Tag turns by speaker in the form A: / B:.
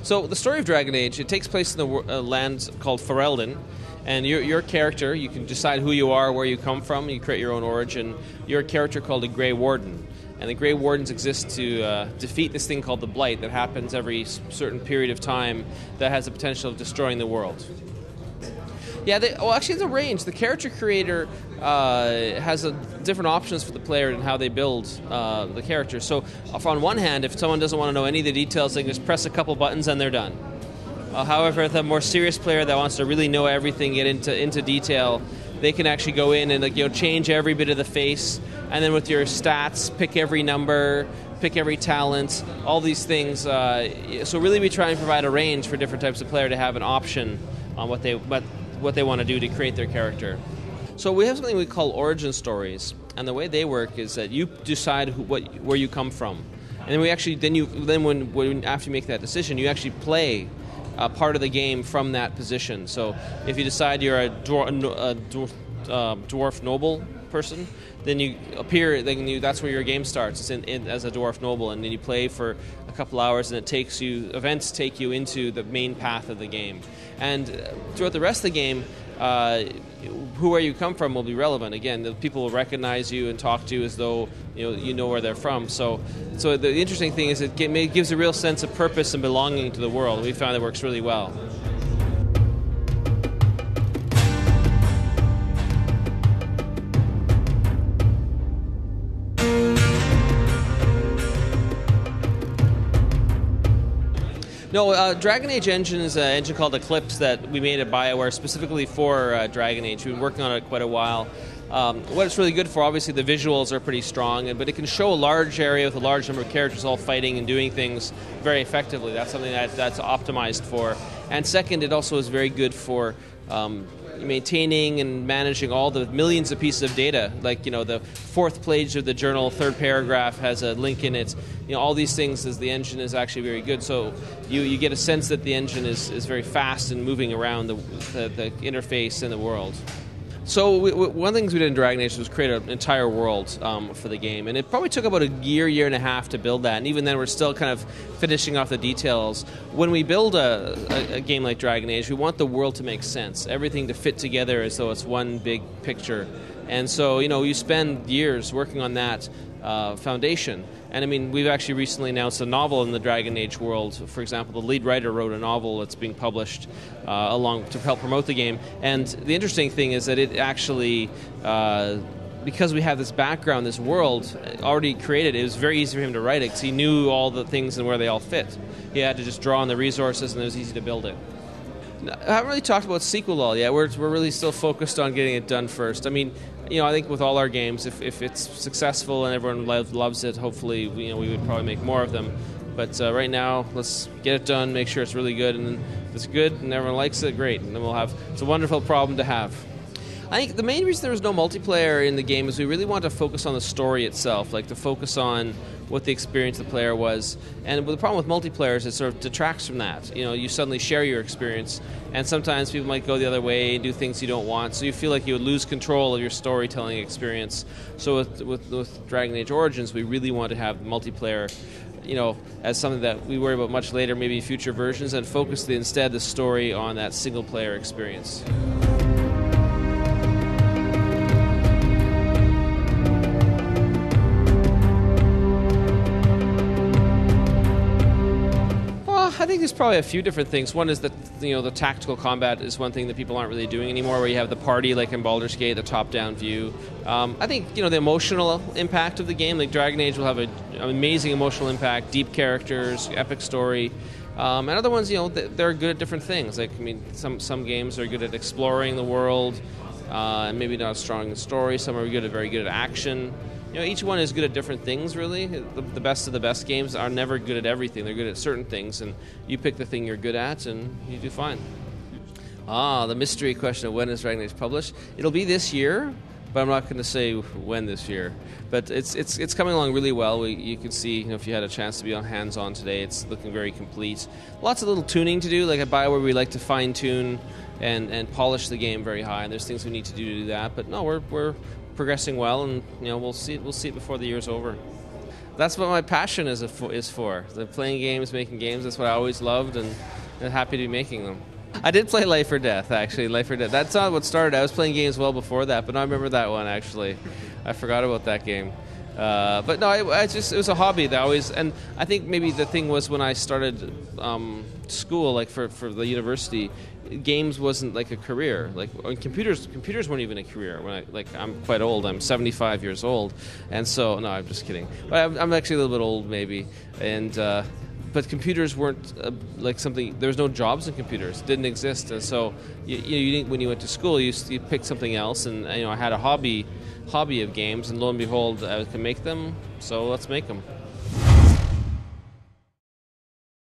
A: So the story of Dragon Age, it takes place in the land called Ferelden, and your character, you can decide who you are, where you come from, you create your own origin. You're a character called a Grey Warden, and the Grey Wardens exist to defeat this thing called the Blight that happens every certain period of time that has the potential of destroying the world. Yeah, actually it's a range. The character creator has different options for the player and how they build the character. So on one hand, if someone doesn't want to know any of the details, they can just press a couple buttons and they're done. However, the more serious player that wants to really know everything, get into detail, they can actually go in and change every bit of the face, and then with your stats, pick every number, pick every talent, all these things. So really we try and provide a range for different types of player to have an option on what they want to do to create their character. So we have something we call origin stories, and the way they work is that you decide where you come from, and then after you make that decision, you actually play part of the game from that position. So if you decide you're a dwarf noble person, then you appear. That's where your game starts. It's as a dwarf noble, and then you play for a couple hours, and events take you into the main path of the game. And throughout the rest of the game, where you come from will be relevant. Again, the people will recognize you and talk to you as though you know where they're from. So the interesting thing is it gives a real sense of purpose and belonging to the world. We found it works really well. No, Dragon Age engine is an engine called Eclipse that we made at BioWare specifically for Dragon Age. We've been working on it quite a while. What it's really good for, obviously the visuals are pretty strong, but it can show a large area with a large number of characters all fighting and doing things very effectively. That's something that's optimized for. And second, it also is very good for maintaining and managing all the millions of pieces of data. Like, the fourth page of the journal, third paragraph has a link in it. All these things, as the engine is actually very good. So you get a sense that the engine is very fast and moving around the interface in the world. So one of the things we did in Dragon Age was create an entire world for the game, and it probably took about a year and a half to build that, and even then we're still kind of finishing off the details. When we build a game like Dragon Age, we want the world to make sense, everything to fit together as though it's one big picture. And so, you spend years working on that foundation. And we've actually recently announced a novel in the Dragon Age world. For example, the lead writer wrote a novel that's being published along to help promote the game. And the interesting thing is that it actually, because we have this background, this world already created, it was very easy for him to write it because he knew all the things and where they all fit. He had to just draw on the resources, and it was easy to build it. I haven't really talked about sequel all yet. We're really still focused on getting it done first. I think with all our games, if it's successful and everyone loves it, hopefully we would probably make more of them. But right now, let's get it done, make sure it's really good, and then if it's good and everyone likes it, great. And then it's a wonderful problem to have. I think the main reason there was no multiplayer in the game is we really want to focus on the story itself, like to focus on what the experience of the player was. And the problem with multiplayer is it sort of detracts from that. You suddenly share your experience, and sometimes people might go the other way and do things you don't want, so you feel like you would lose control of your storytelling experience. So with Dragon Age Origins, we really want to have multiplayer as something that we worry about much later, maybe future versions, and focus instead the story on that single-player experience. I think there's probably a few different things. One is that the tactical combat is one thing that people aren't really doing anymore, where you have the party like in Baldur's Gate, the top-down view. I think the emotional impact of the game, like Dragon Age will have an amazing emotional impact, deep characters, epic story. And other ones, they're good at different things. Like some games are good at exploring the world, and maybe not strong in story. Some are very good at action. Each one is good at different things, really. The best of the best games are never good at everything. They're good at certain things, and you pick the thing you're good at, and you do fine. The mystery question of when is Dragon Age published? It'll be this year, but I'm not going to say when this year. But it's coming along really well. You can see, if you had a chance to be on hands-on today, it's looking very complete. Lots of little tuning to do. Like at BioWare, we like to fine-tune and polish the game very high, and there's things we need to do that. But no, we're progressing well, and we'll see it before the year's over. that's what my passion is for. Playing games, making games. That's what I always loved, and happy to be making them. I did play Life or Death, actually. Life or Death. That's not what started. I was playing games well before that, but no, I remember that one, actually. I forgot about that game. But no, it was a hobby that and I think maybe the thing was when I started school, like for the university, games wasn't like a career. Like computers weren't even a career. I'm quite old. I'm 75 years old, and so no, I'm just kidding. But I'm actually a little bit old, maybe, and. But computers weren't like something. There was no jobs in computers; it didn't exist. And so, you didn't, when you went to school, you picked something else. And I had a hobby of games, and lo and behold, I can make them. So let's make them.